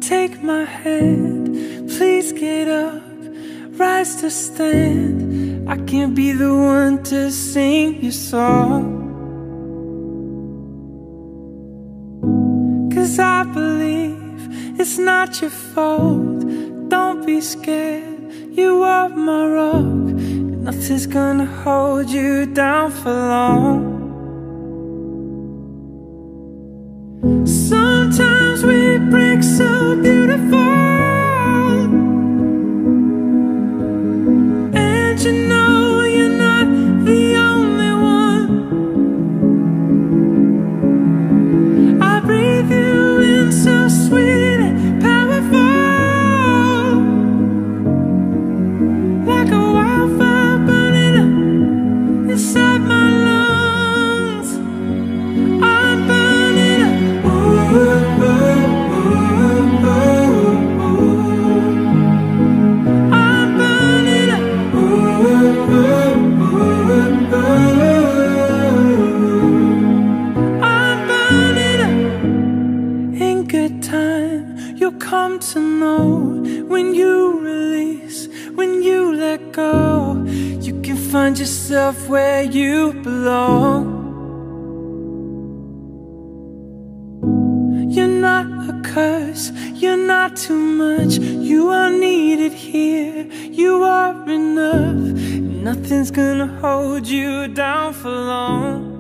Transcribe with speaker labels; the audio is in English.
Speaker 1: take my hand, please get up, rise to stand. I can't be the one to sing your song, 'cause I believe it's not your fault. Don't be scared, you are my rock. Nothing's gonna hold you down for long. Sometimes we break so beautiful, and you know you're not the only one. I breathe you in so sweet and powerful, like a wildfire burning up inside my lungs. I'm burning up. Ooh, ooh, ooh, ooh. I'm burning up. Ooh, ooh, ooh, ooh. I'm burning up. In good time, you'll come to know, when you release, when you let go, you can find yourself where you belong. You're not a curse, you're not too much. You are needed here, you are enough. Nothing's gonna hold you down for long.